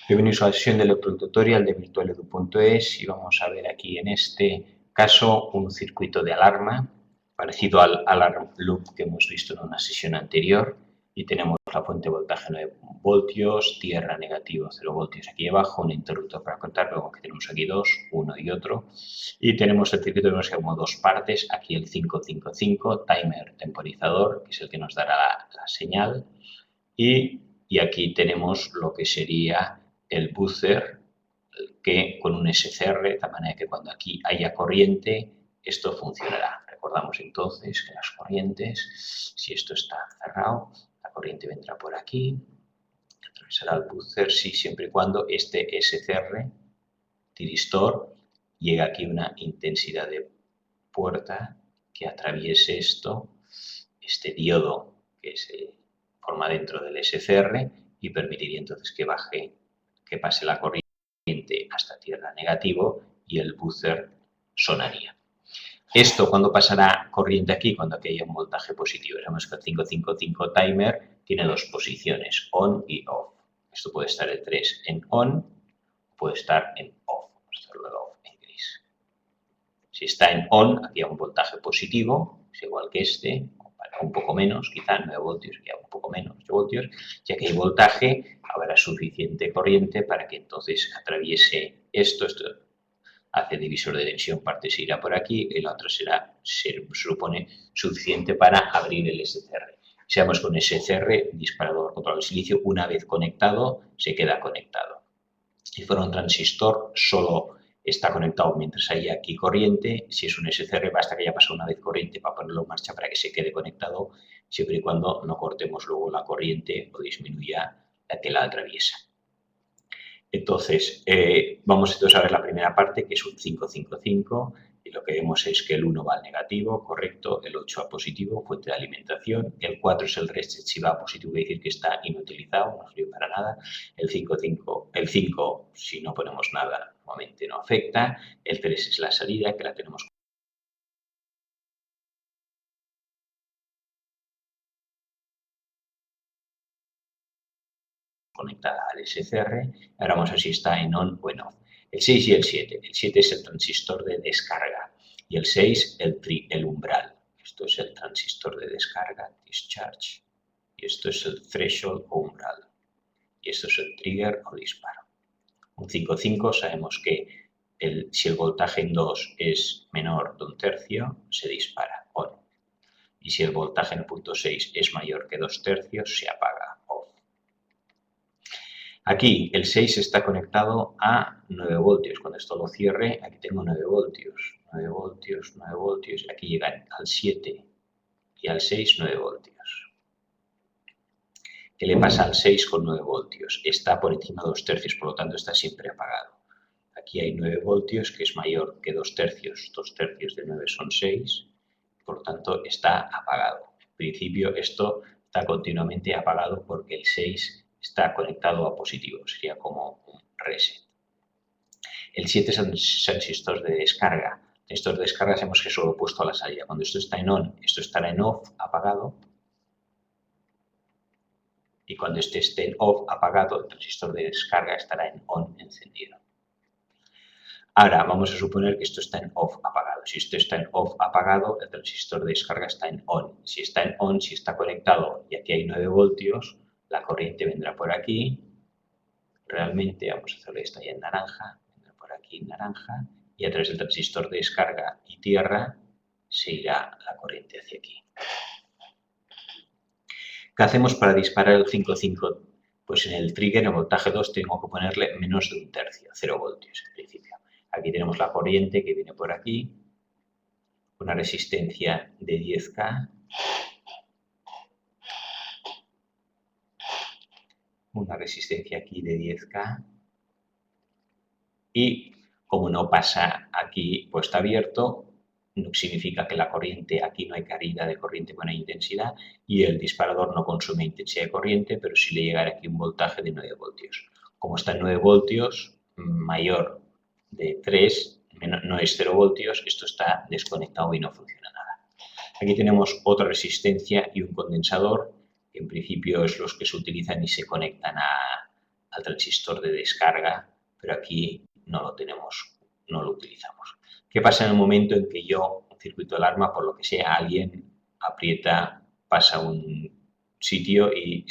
Bienvenidos a la sesión del electrotutorial de virtualedu.es y vamos a ver aquí en este caso un circuito de alarma parecido al alarm loop que hemos visto en una sesión anterior y tenemos la fuente de voltaje 9 voltios, tierra negativo 0 voltios aquí abajo, un interruptor para contar, luego que tenemos aquí dos, uno y otro, y tenemos el circuito como dos partes, aquí el 555 timer temporizador, que es el que nos dará la señal, y aquí tenemos lo que sería el buzzer, que con un SCR, de tal manera que cuando aquí haya corriente, esto funcionará. Recordamos entonces que las corrientes, si esto está cerrado, la corriente vendrá por aquí, atravesará el buzzer, sí, siempre y cuando este SCR, tiristor, llegue aquí una intensidad de puerta que atraviese esto, este diodo que se forma dentro del SCR y permitiría entonces que pase la corriente hasta tierra negativo y el buzzer sonaría. Esto, ¿cuándo pasará corriente aquí? Cuando aquí haya un voltaje positivo. Sabemos que el 555 timer tiene dos posiciones, on y off. Esto puede estar el 3 en on, puede estar en off. Vamos a hacerlo off en gris. Si está en on, aquí hay un voltaje positivo, es igual que este, un poco menos, quizá 9 voltios, ya un poco menos, 8 voltios, ya que hay voltaje, habrá suficiente corriente para que entonces atraviese esto hace divisor de tensión, parte se irá por aquí y la otra se supone, suficiente para abrir el SCR. Seamos con SCR, disparador control de silicio, una vez conectado, se queda conectado. Si fuera un transistor, solo está conectado mientras haya aquí corriente. Si es un SCR, basta que haya pasado una vez corriente para ponerlo en marcha para que se quede conectado, siempre y cuando no cortemos luego la corriente o disminuya la que la atraviesa. Entonces, vamos entonces a ver la primera parte, que es un 555, y lo que vemos es que el 1 va al negativo, correcto, el 8 a positivo, fuente de alimentación, el 4 es el reset, si va a positivo quiere decir que está inutilizado, no sirve para nada, el 5, si no ponemos nada, normalmente no afecta, el 3 es la salida, que la tenemos conectada al SCR. Ahora vamos a ver si está en on o en off. El 6 y el 7. El 7 es el transistor de descarga y el 6 el umbral. Esto es el transistor de descarga, discharge, y esto es el threshold o umbral. Y esto es el trigger o disparo. Un 5,5 sabemos que si el voltaje en 2 es menor de un tercio, se dispara, on. Y si el voltaje en el punto 6 es mayor que 2 tercios, se apaga, off. Aquí el 6 está conectado a 9 voltios. Cuando esto lo cierre, aquí tengo 9 voltios. 9 voltios, 9 voltios. Aquí llegan al 7 y al 6, 9 voltios. ¿Qué le pasa al 6 con 9 voltios? Está por encima de 2 tercios, por lo tanto está siempre apagado. Aquí hay 9 voltios, que es mayor que 2 tercios. 2 tercios de 9 son 6, por lo tanto está apagado. En principio esto está continuamente apagado porque el 6 está conectado a positivo, sería como un reset. El 7 es el transistor de descarga. Transistor de descarga sabemos que es solo opuesto a la salida. Cuando esto está en on, esto estará en off, apagado. Y cuando este esté en off, apagado, el transistor de descarga estará en on, encendido. Ahora, vamos a suponer que esto está en off, apagado. Si esto está en off, apagado, el transistor de descarga está en on. Si está en on, si está conectado y aquí hay 9 voltios, la corriente vendrá por aquí. Realmente, vamos a hacerle esta ya en naranja, vendrá por aquí en naranja, y a través del transistor de descarga y tierra se irá la corriente hacia aquí. ¿Qué hacemos para disparar el 5,5? Pues en el trigger, en voltaje 2, tengo que ponerle menos de un tercio, 0 voltios en principio. Aquí tenemos la corriente que viene por aquí, una resistencia de 10K, una resistencia aquí de 10K, y como no pasa aquí, pues está abierto, no significa que la corriente, aquí no hay caída de corriente con intensidad y el disparador no consume intensidad de corriente, pero sí le llegará aquí un voltaje de 9 voltios. Como está en 9 voltios, mayor de 3, no es 0 voltios, esto está desconectado y no funciona nada. Aquí tenemos otra resistencia y un condensador, que en principio es los que se utilizan y se conectan al transistor de descarga, pero aquí no lo tenemos, no lo utilizamos. ¿Qué pasa en el momento en que yo, un circuito de alarma, por lo que sea, alguien aprieta, pasa un sitio y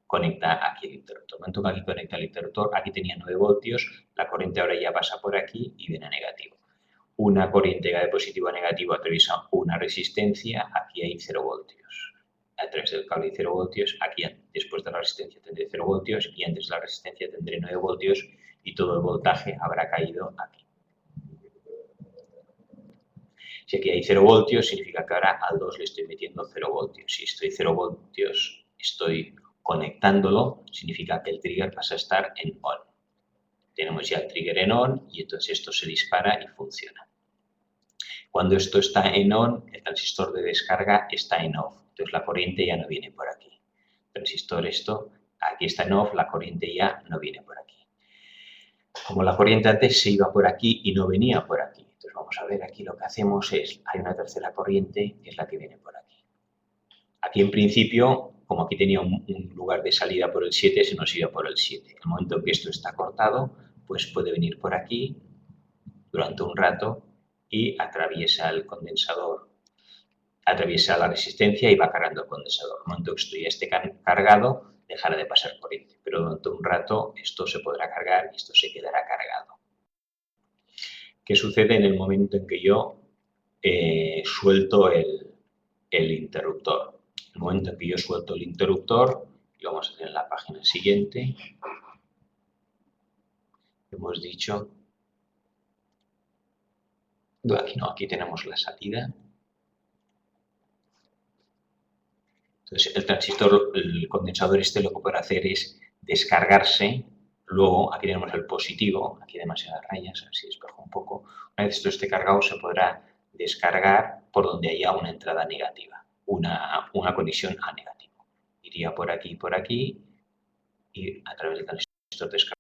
conecta aquí el interruptor? En el momento que aquí conecta el interruptor, aquí tenía 9 voltios, la corriente ahora ya pasa por aquí y viene a negativo. Una corriente de positivo a negativo atraviesa una resistencia, aquí hay 0 voltios. A través del cable hay 0 voltios, aquí después de la resistencia tendré 0 voltios y antes de la resistencia tendré 9 voltios y todo el voltaje habrá caído aquí. Si aquí hay 0 voltios, significa que ahora al 2 le estoy metiendo 0 voltios. Si estoy 0 voltios, estoy conectándolo, significa que el trigger pasa a estar en on. Tenemos ya el trigger en on y entonces esto se dispara y funciona. Cuando esto está en on, el transistor de descarga está en off. Entonces la corriente ya no viene por aquí. El transistor aquí está en off, la corriente ya no viene por aquí. Como la corriente antes se iba por aquí y no venía por aquí. Entonces vamos a ver, aquí lo que hacemos es, hay una tercera corriente que es la que viene por aquí. Aquí en principio, como aquí tenía un lugar de salida por el 7, se nos iba por el 7. En el momento en que esto está cortado, pues puede venir por aquí durante un rato y atraviesa el condensador, atraviesa la resistencia y va cargando el condensador. En el momento que esto ya esté cargado, dejará de pasar corriente, pero durante un rato esto se podrá cargar y esto se quedará cargado. ¿Qué sucede en el momento en que yo suelto el interruptor? En el momento en que yo suelto el interruptor, lo vamos a hacer en la página siguiente, hemos dicho, aquí no, aquí tenemos la salida. Entonces el transistor, el condensador lo que puede hacer es descargarse. Luego aquí tenemos el positivo, aquí hay demasiadas rayas, así despejo un poco. Una vez esto esté cargado se podrá descargar por donde haya una entrada negativa, una conexión a negativo. Iría por aquí y a través del transistor descargado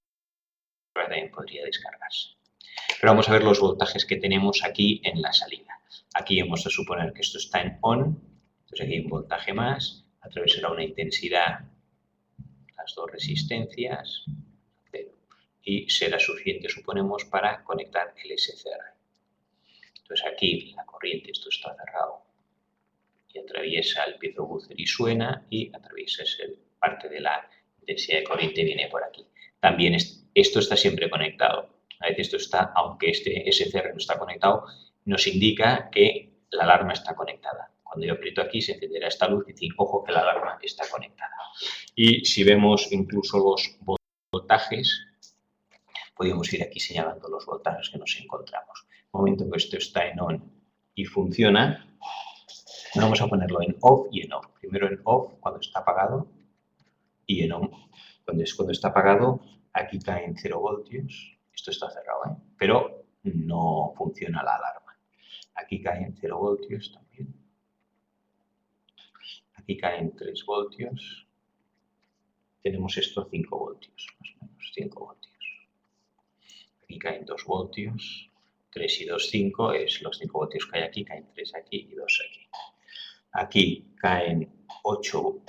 también podría descargarse. Pero vamos a ver los voltajes que tenemos aquí en la salida. Aquí hemos de suponer que esto está en on, entonces aquí hay un voltaje más, atravesará una intensidad, las dos resistencias, 0, y será suficiente, suponemos, para conectar el SCR. Entonces aquí la corriente, esto está cerrado, y atraviesa el piezo buzzer y suena, y atraviesa parte de la intensidad de corriente viene por aquí. También esto está siempre conectado. A veces esto está, aunque este SCR no está conectado, nos indica que la alarma está conectada. Cuando yo aprieto aquí se encenderá esta luz y decir, ojo que la alarma está conectada. Y si vemos incluso los voltajes, podemos ir aquí señalando los voltajes que nos encontramos. En el momento que esto está en on y funciona, vamos a ponerlo en off y en on. Primero en off cuando está apagado y en on cuando está apagado. Aquí caen 0 voltios. Esto está cerrado, pero no funciona la alarma. Aquí caen 0 voltios también. Aquí caen 3 voltios. Tenemos esto 5 voltios, más o menos 5 voltios. Aquí caen 2 voltios. 3 y 2, 5 es los 5 voltios que hay aquí, caen 3 aquí y 2 aquí. Aquí caen 8,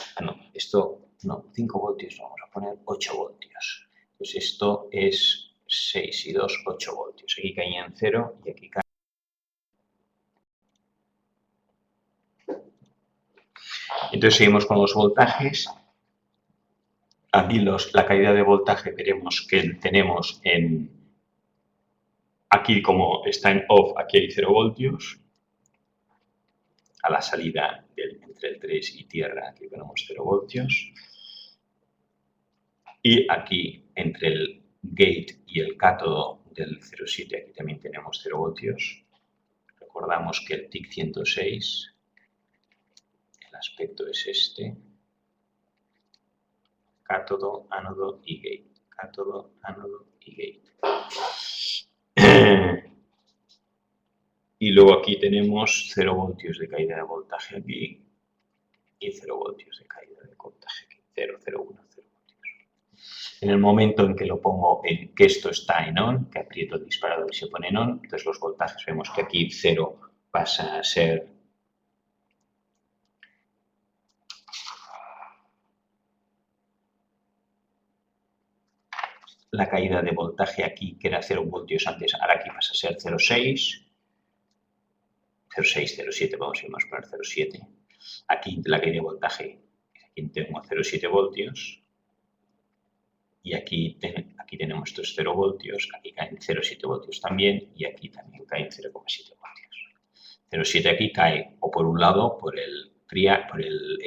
esto no, 5 voltios, vamos a poner 8 voltios. Pues esto es 6 y 2, 8 voltios. Aquí caían 0 y aquí caen. Entonces seguimos con los voltajes. Aquí la caída de voltaje veremos que tenemos aquí como está en off, aquí hay 0 voltios. A la salida entre el 3 y tierra, aquí tenemos 0 voltios. Y aquí, entre el gate y el cátodo del 0,7, aquí también tenemos 0 voltios. Recordamos que el TIC 106, el aspecto es este. Cátodo, ánodo y gate. Cátodo, ánodo y gate. Y luego aquí tenemos 0 voltios de caída de voltaje aquí y 0 voltios de caída de voltaje aquí. 0, 0, 1, 0 voltios. En el momento en que lo pongo en que esto está en on, que aprieto el disparador y se pone en on, entonces los voltajes vemos que aquí 0 pasa a ser la caída de voltaje aquí, que era 0 voltios antes, ahora aquí pasa a ser 0,6. 0,6, 0,7, vamos a poner 0,7. Aquí la caída de voltaje, aquí tengo 0,7 voltios. Y aquí tenemos estos 0 voltios, aquí caen 0,7 voltios también, y aquí también caen 0,7 voltios. 0,7 aquí cae o por un lado por el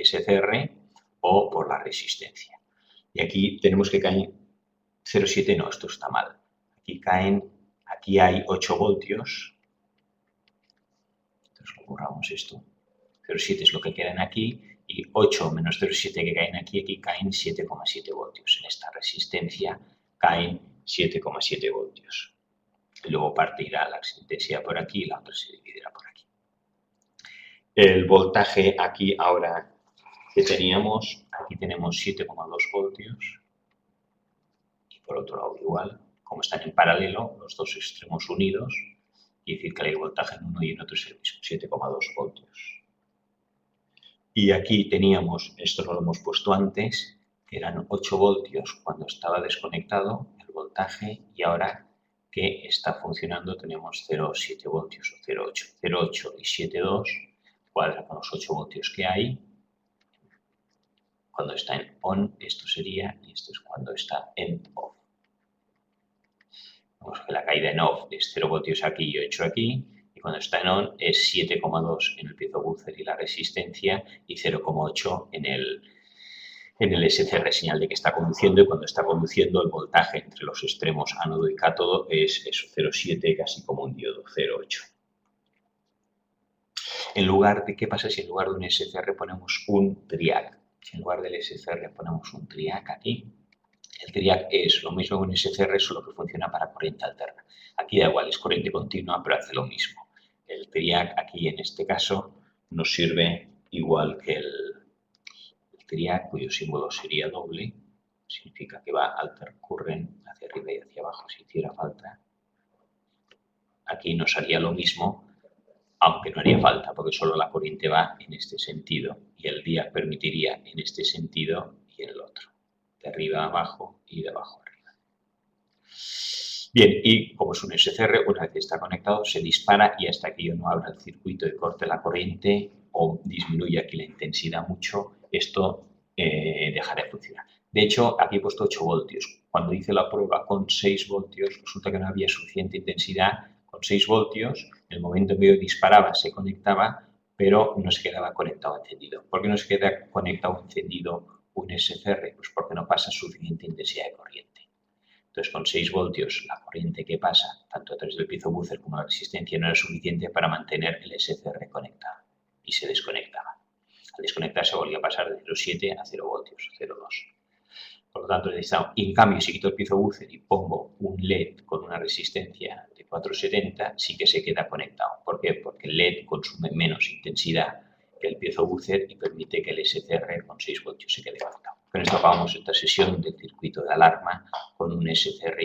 SCR o por la resistencia. Y aquí tenemos que caer 0,7, no, esto está mal. Aquí hay 8 voltios. Entonces borramos esto. 0,7 es lo que quedan aquí y 8 menos 0,7 que caen aquí caen 7,7 voltios. En esta resistencia caen 7,7 voltios. Y luego partirá la intensidad por aquí y la otra se dividirá por aquí. El voltaje aquí ahora que teníamos, aquí tenemos 7,2 voltios y por otro lado igual, como están en paralelo, los dos extremos unidos, y decir que el voltaje en uno y en otro es el mismo, 7,2 voltios. Y aquí teníamos, esto no lo hemos puesto antes, que eran 8 voltios cuando estaba desconectado el voltaje, y ahora que está funcionando tenemos 0,7 voltios o 0,8. 0,8 y 7,2 cuadra con los 8 voltios que hay. Cuando está en on, esto sería, y esto es cuando está en off. Vemos que la caída en off es 0 voltios aquí y 8 aquí. Y cuando está en on es 7,2 en el piezo buzzer y la resistencia y 0,8 en el SCR, señal de que está conduciendo, y cuando está conduciendo el voltaje entre los extremos ánodo y cátodo es 0,7, casi como un diodo, 0,8. ¿Qué pasa si en lugar de un SCR ponemos un triac? Si en lugar del SCR ponemos un triac aquí, el triac es lo mismo que un SCR, solo que funciona para corriente alterna. Aquí da igual, es corriente continua, pero hace lo mismo. El triac aquí, en este caso, nos sirve igual que el triac, cuyo símbolo sería doble. Significa que va alter current hacia arriba y hacia abajo si hiciera falta. Aquí nos haría lo mismo, aunque no haría falta, porque solo la corriente va en este sentido. Y el triac permitiría en este sentido y en el otro. De arriba a abajo y de abajo a arriba. Bien, y como es un SCR, una vez que está conectado, se dispara y hasta que yo no abra el circuito y corte la corriente o disminuya aquí la intensidad mucho, esto dejará de funcionar. De hecho, aquí he puesto 8 voltios. Cuando hice la prueba con 6 voltios, resulta que no había suficiente intensidad. Con 6 voltios, en el momento que yo disparaba, se conectaba, pero no se quedaba conectado encendido. ¿Por qué no se queda conectado encendido un SCR? Pues porque no pasa suficiente intensidad de corriente. Entonces, con 6 voltios, la corriente que pasa, tanto a través del piezo buzzer como la resistencia, no era suficiente para mantener el SCR conectado y se desconectaba. Al desconectarse volvía a pasar de 0,7 a 0 voltios, 0,2. Por lo tanto, en cambio, si quito el piezo buzzer y pongo un LED con una resistencia de 470, sí que se queda conectado. ¿Por qué? Porque el LED consume menos intensidad que el piezo buzzer y permite que el SCR con 6 voltios se quede conectado. Con esto acabamos esta sesión del circuito de alarma con un SCR